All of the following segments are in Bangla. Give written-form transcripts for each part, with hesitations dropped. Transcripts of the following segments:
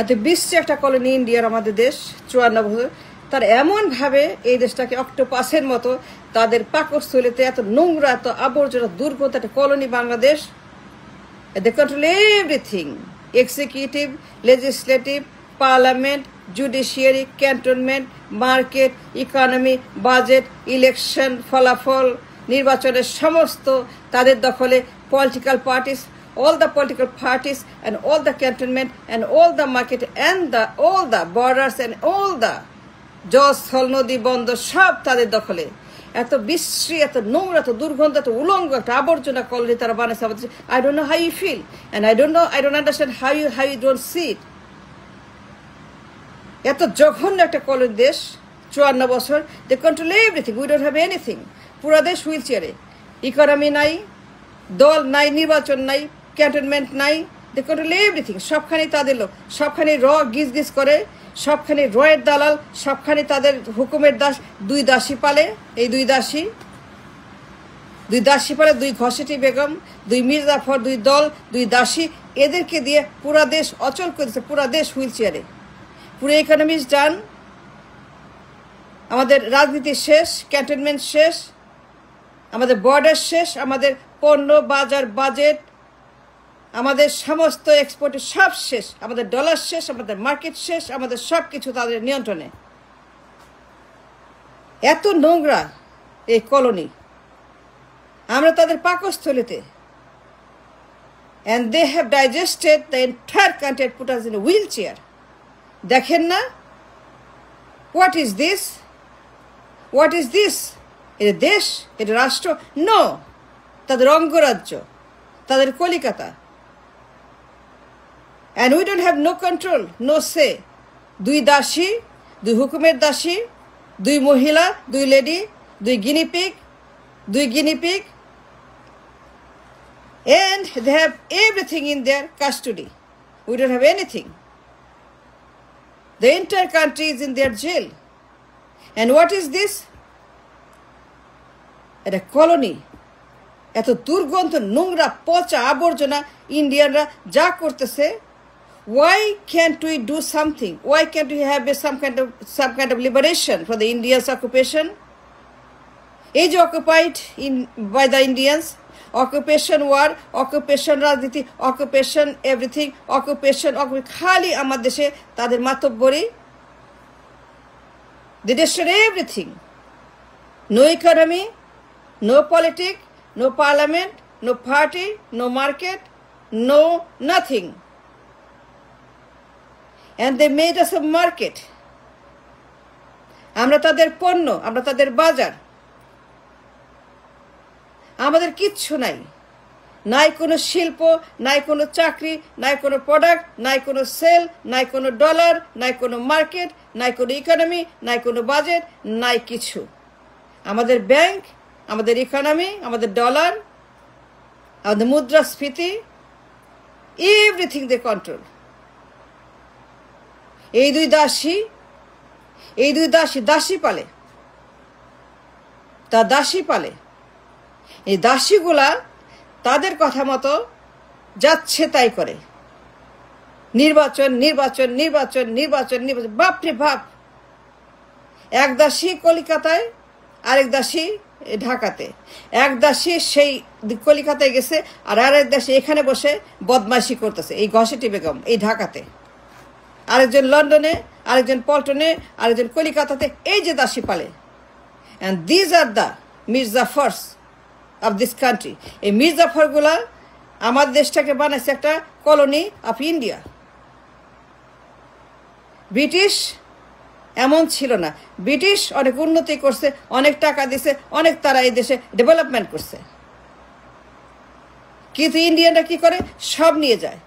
এত বিশ্বে একটা কলোনি ইন্ডিয়ার আমাদের দেশ 54 বছর, তার এমনভাবে এই দেশটাকে অক্টোপাসের মতো তাদের পাকস্থলীতে এত নোংরা, এত আবর্জনা, দুর্গন্ধ একটা colony Bangladesh. They control everything: executive, legislative, parliament, judiciary, cantonment, market, economy, budget, election, ফলাফল, নির্বাচনের সমস্ত তাদের দখলে। Political parties, all the political parties and all the cantonment and all the market and all the borders and all the জজ, স্থল, নদী, বন্দর সব তাদের দখলে। এত বিশ্রী, এত নোংরা, এত দুর্গন্ধ, এত উলঙ্গ একটা আবর্জনা কলোনি তারা বানাইছে আমাদের। I don't know how you feel and I don't understand how you don't see it. এত জঘন্য একটা কলোনি দেশ, 54 বছর। They control everything. We don't have anything. পুরা দেশ হুইল চেয়ারে। ইকোনমি নাই, দল নাই, নির্বাচন নাই, ক্যান্টনমেন্ট নাই। They control everything. সবখানে তাদের লোক, সবখানে গিজ করে, সবখানে রয়ের দালাল, সবখানে তাদের হুকুমের দাস। দুই দাসী পালে, এই দুই দাসী পালে, দুই ঘসেটি বেগম, দুই মির্জাফর, দুই দল, দুই দাসী। এদেরকে দিয়ে পুরা দেশ অচল করে দিচ্ছে, পুরা দেশ হুইল চেয়ারে। পুরো ইকোনমিজ ডান, আমাদের রাজনীতি শেষ, ক্যান্টনমেন্ট শেষ, আমাদের বর্ডার শেষ, আমাদের পণ্য বাজার বাজেট, আমাদের সমস্ত এক্সপোর্টের সব শেষ, আমাদের ডলার শেষ, আমাদের মার্কেট শেষ, আমাদের সব কিছু তাদের নিয়ন্ত্রণে। এত নোংরা এই কলোনি, আমরা তাদের পাকস্থলীতে। and they have digested the entire country and put us in a wheelchair. দেখেন না? what is this? এটা দেশ? এটা রাষ্ট্র? নো, তাদের অঙ্গরাজ্য, তাদের Calcutta. and we don't have no control, no say. দুই দাসী, দুই হুকুমের দাসী, দুই মহিলা, দুই লেডি, দুই guinea pig, and they have everything in their custody. We don't have anything. The entire country is in their jail. And what is this? এটা কলোনি। এত দুর্গন্ধ, নোংরা, পচা আবর্জনা ইন্ডিয়ানরা যা করতেছে। Why can't we do something? Why can't we have some kind of liberation for the Indians' occupation? Is occupied by the Indians? Occupation war, occupation রাজনীতি, occupation everything, occupation খালি আমার দেশে তাদের মাতব্বরি। They destroy everything. No economy, no politics, no parliament, no party, no market, no nothing. And they made us a market. আমরা তাদের পণ্য, আমরা তাদের বাজার। আমাদের কিচ্ছু নাই, নাই কোনো শিল্প, নাই কোনো চাকরি, নাই কোনো প্রোডাক্ট, নাই কোনো সেল, নাই কোনো ডলার, নাই কোনো মার্কেট, নাই কোনো ইকোনমি, নাই কোনো বাজেট, নাই কিছু। আমাদের ব্যাংক, আমাদের ইকোনমি, আমাদের ডলার, আমাদের মুদ্রাস্ফীতি, এভরিথিং দে কন্ট্রোল। এই দুই দাসী পালে, তা দাসী পালে। এই দাসীগুলা তাদের কথা মতো যাচ্ছে তাই করে। নির্বাচন, বাপরে বাপ। এক দাসী কলিকাতায়, আরেক দাসী ঢাকাতে। এক দাসী সেই কলিকাতায় গেছে, আর আরেক দাসী এখানে বসে বদমাইশি করতেছে, এই ঘসেটি বেগম এই ঢাকাতে। আরেকজন লন্ডনে, আরেকজন পল্টনে, আরেকজন কলিকাতাতে। এই যে দাসী পালে। and these are the মির্জাফরস of this country. এই মির্জাফরগুলা আমার দেশটাকে বানাইছে একটা কলোনি অফ ইন্ডিয়া। ব্রিটিশ এমন ছিল না। ব্রিটিশ অনেক উন্নতি করছে, অনেক টাকা দিছে, অনেক তারা এই দেশে ডেভেলপমেন্ট করছে। কিন্তু ইন্ডিয়ানরা কি করে? সব নিয়ে যায়।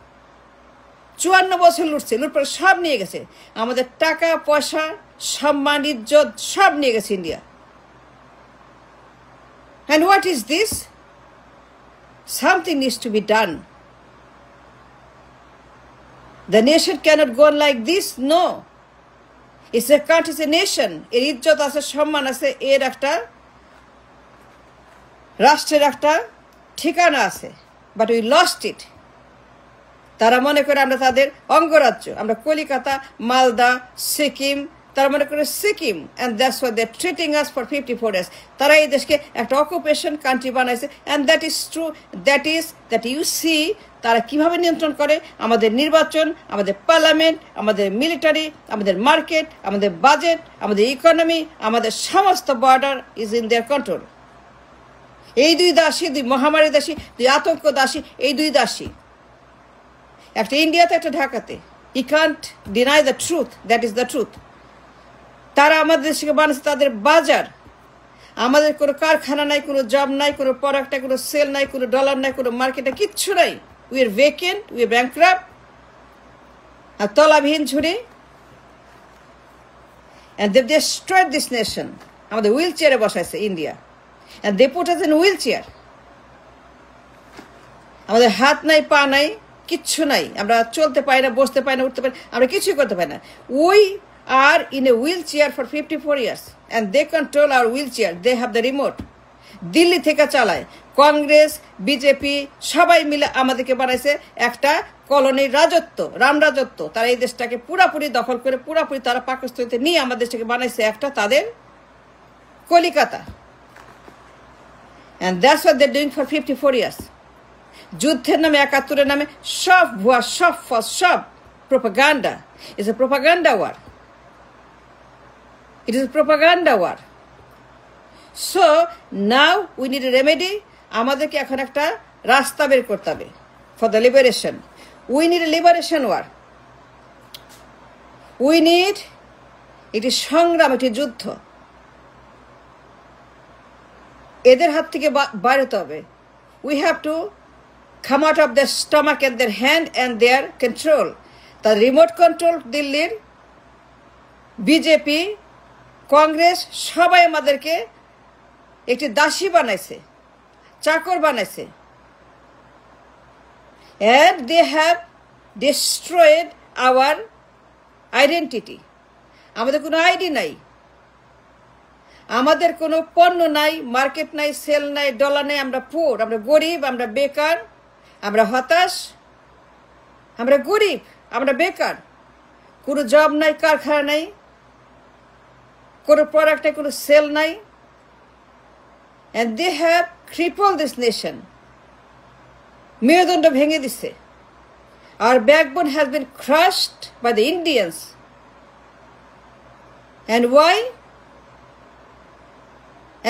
54 বছর লুটছে, লুট পরে সব নিয়ে গেছে। আমাদের টাকা পয়সা, সম্মান, ইজ্জত সব নিয়ে গেছে India. And what is this? Something needs to be done. The nation cannot go on like this. No. It's a country, it's a nation. এর ইজ্জত আছে, সম্মান আছে, এর একটা রাষ্ট্রের একটা ঠিকানা আছে। But we lost it. তারা মনে করে আমরা তাদের অঙ্গরাজ্য, আমরা কলিকাতা, মালদা, সিকিম, তারা মনে করে Sikkim, and that's why they are treating us for 54 years। তারা এই দেশকে একটা অকুপেশন কান্ট্রি বানাইছে, and that is true, that you see তারা কিভাবে নিয়ন্ত্রণ করে আমাদের নির্বাচন, আমাদের পার্লামেন্ট, আমাদের মিলিটারি, আমাদের মার্কেট, আমাদের বাজেট, আমাদের ইকোনমি, আমাদের সমস্ত border is in their control. এই দুই দাসী, দুই মহামারী দাসী, দুই আতঙ্ক দাসী, এই দুই দাসী, একটা ইন্ডিয়াতে, একটা ঢাকাতে। You can't deny the truth, that is the truth. তারা আমাদের দেশকে বানাচ্ছে তাদের বাজার। আমাদের কোনো কারখানা নাই, কোনো জব নাই, কোনো প্রোডাক্ট নাই, কোনো সেল নাই, কোনো ডলার নাই, কোনো মার্কেটে কিচ্ছু নাই। We are vacant, we are bankrupt, আর তলাবিহীন ঝুড়ি। And they destroyed this nation. আমাদের হুইল চেয়ারে বসাইছে India, and they put us in wheelchair. আমাদের হাত নাই, পা নাই, কিচ্ছু নাই, আমরা চলতে পারি না, বসতে পারি না, উঠতে পারি, আমরা কিছুই করতে পারি না। We are in a wheelchair for 54 years and they control our wheelchair. They have the remote. Delhi থেকে চালায় কংগ্রেস, বিজেপি সবাই মিলে আমাদেরকে বানাইছে একটা কলোনির রাজত্ব, রাম রাজত্ব। তারা এই দেশটাকে পুরাপুরি দখল করে, পুরাপুরি তারা পাকিস্তানতে নিয়ে আমাদের দেশটাকে বানাইছে একটা তাদের Calcutta. and that's what they're doing for 54 years. যুদ্ধের নামে, 71-এর নামে সব ভুয়া, সব ফস, সব propaganda. It's a propaganda war. It is a propaganda war. So now we need a remedy. আমাদেরকে এখন একটা রাস্তা বের করতে হবে for the liberation. We need a liberation war. We need, এটি সংগ্রাম, এটি যুদ্ধ। এদের হাত থেকে বাইরে হতে হবে। We have to come out of their stomach and their hand and their control. The remote control দিল্লির বিজেপি, কংগ্রেস সবাই আমাদেরকে একটি দাসী বানাইছে, চাকর বানাইছে। and they have destroyed our identity. আমাদের কোনো আইডি নাই, আমাদের কোনো পণ্য নাই, মার্কেট নাই, সেল নাই, ডলার নাই, আমরা পুর, আমরা গরিব, আমরা বেকার, আমরা হতাশ, আমরা গরিব, আমরা বেকার, কোনো জব নাই, কারখানা নাই, কোনো প্রোডাক্ট নাই, কোনো সেল নাই। and they have crippled this nation. মেরুদণ্ড ভেঙে দিছে। our backbone has been crushed by the Indians.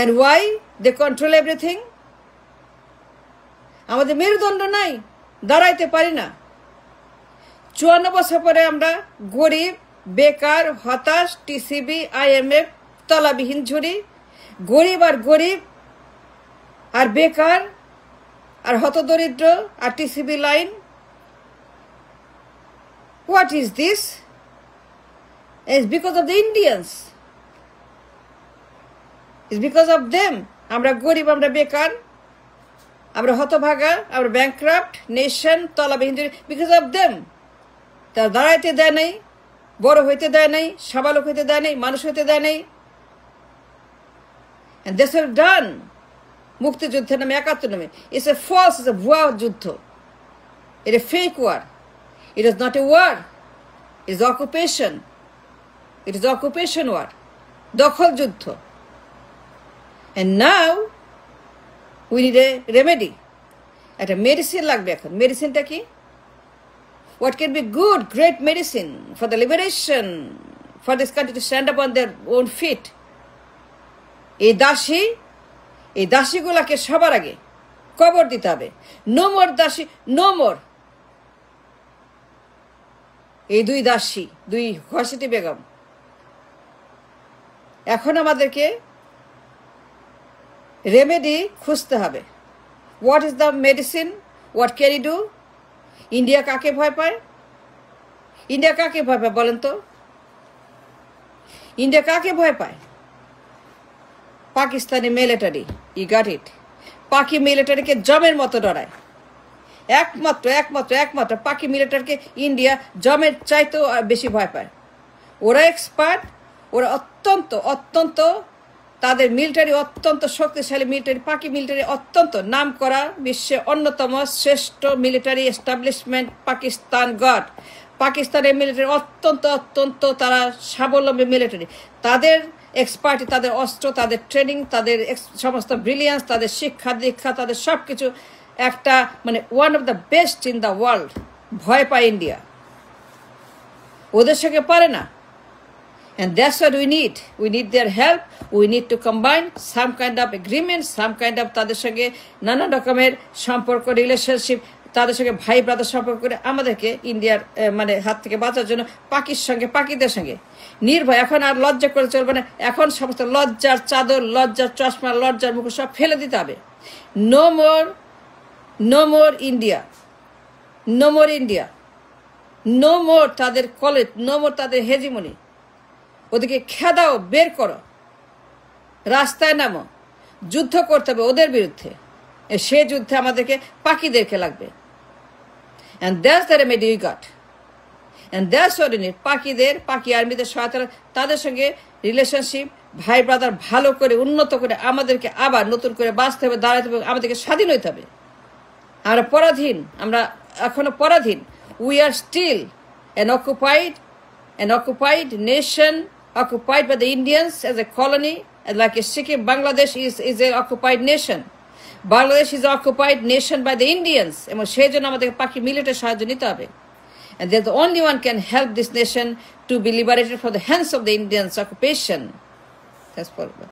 and why they control everything? আমাদের মেরুদণ্ড নাই, দাঁড়াইতে পারি না। 54 বছর পরে আমরা গরিব, বেকার, হতাশ, টিসিবি, IMF, তলাবিহীন ঝুড়ি, গরিব আর গরিব আর বেকার আর হতদরিদ্র আর TCB line. What is this? It's because of the Indians. It's because of them. আমরা গরিব, আমরা বেকার, আমরা হতভাগা, আমরা ব্যাংক্রাফট নেশন, তলাবিহীন ঝুড়ি, because of them. তারা দাঁড়াইতে দেয় নাই, বড় হইতে দেয় নাই, সাবালক হইতে দেয় নাই, মানুষ হইতে দেয় নাই। and this is done. মুক্তিযুদ্ধের নামে, 71 নামে, it's a false, it's a ভুয়া যুদ্ধ, it's a fake war. It is not a war, it is occupation. It is occupation war, দখল যুদ্ধ। and now we need a remedy. একটা মেডিসিন লাগবে এখন। মেডিসিনটা কি? what can be good, great medicine for the liberation, for this country to stand up on their own feet? এই দাসীগুলাকে সবার আগে কবর দিতে হবে। নো মোর দাসী, নো মোর। এই দুই দাসী, দুই ঘসেটি বেগম। এখন আমাদেরকে রেমেডি খুঁজতে হবে। What is the medicine? What can you do? India কাকে ভয় পায়? ইন্ডিয়া কাকে ভয় পায় বলেন তো? ইন্ডিয়া কাকে ভয় পায়? Pakistani military. You got it? Paki মিলিটারিকে জমের মতো ডরায়। একমাত্র পাকি মিলিটারিকে ইন্ডিয়া জমের চাইতেও বেশি ভয় পায়। ওরা এক্সপার্ট, ওরা অত্যন্ত তাদের মিলিটারি অত্যন্ত শক্তিশালী মিলিটারি, পাকি মিলিটারি অত্যন্ত নাম করা, বিশ্বের অন্যতম শ্রেষ্ঠ মিলিটারি এস্টাবলিশমেন্ট পাকিস্তান গার্ড। পাকিস্তানের মিলিটারি অত্যন্ত অত্যন্ত তারা স্বাবলম্বী মিলিটারি। তাদের এক্সপার্টি, তাদের অস্ত্র, তাদের ট্রেনিং, তাদের সমস্ত ব্রিলিয়ান্স, তাদের শিক্ষা দীক্ষা, তাদের সব কিছু একটা মানে one of the best in the world. ভয় পায় ইন্ডিয়া, ওদের সঙ্গে পারে না। And that's what we need. We need their help. We need to combine some kind of agreement, some kind of তাদের সঙ্গে নানা রকমের সম্পর্ক, রিলেশনশিপ, তাদের সঙ্গে ভাই ব্রাদার সম্পর্ক করে আমাদেরকে ইন্ডিয়ার মানে হাত থেকে বাঁচার জন্য পাকির সঙ্গে, পাকিদের সঙ্গে নির্ভয়। এখন আর লজ্জা করে চলবে না। এখন সমস্ত লজ্জার চাদর, লজ্জার চশমা, লজ্জার মুখ সব ফেলে দিতে হবে। No more India, no more India, no more তাদের কলেজ, নো মোর তাদের হেজিমনি। ওদেরকে খেদাও, বের করো, রাস্তায় নামো, যুদ্ধ করতে হবে ওদের বিরুদ্ধে। সে যুদ্ধে আমাদেরকে পাকিদেরকে লাগবে। And that's the remedy we got, and that's what you need. পাকিদের, পাকি আর্মিদের সহায়তা, তাদের সঙ্গে রিলেশনশিপ, ভাই ব্রাদার ভালো করে উন্নত করে আমাদেরকে আবার নতুন করে বাঁচতে হবে, দাঁড়াতে হবে, আমাদেরকে স্বাধীন হইতে হবে। আমরা পরাধীন, আমরা এখনো পরাধীন। We are still an occupied nation, occupied by the Indians as a colony, like Sikkim. Bangladesh is an occupied nation. Bangladesh is an occupied nation by the Indians. এবং সেই জন্য আমাদেরকে পাকি মিলিটারি সাহায্য নিতে হবে। And they're the only one can help this nation to be liberated from the hands of the Indians occupation. That's for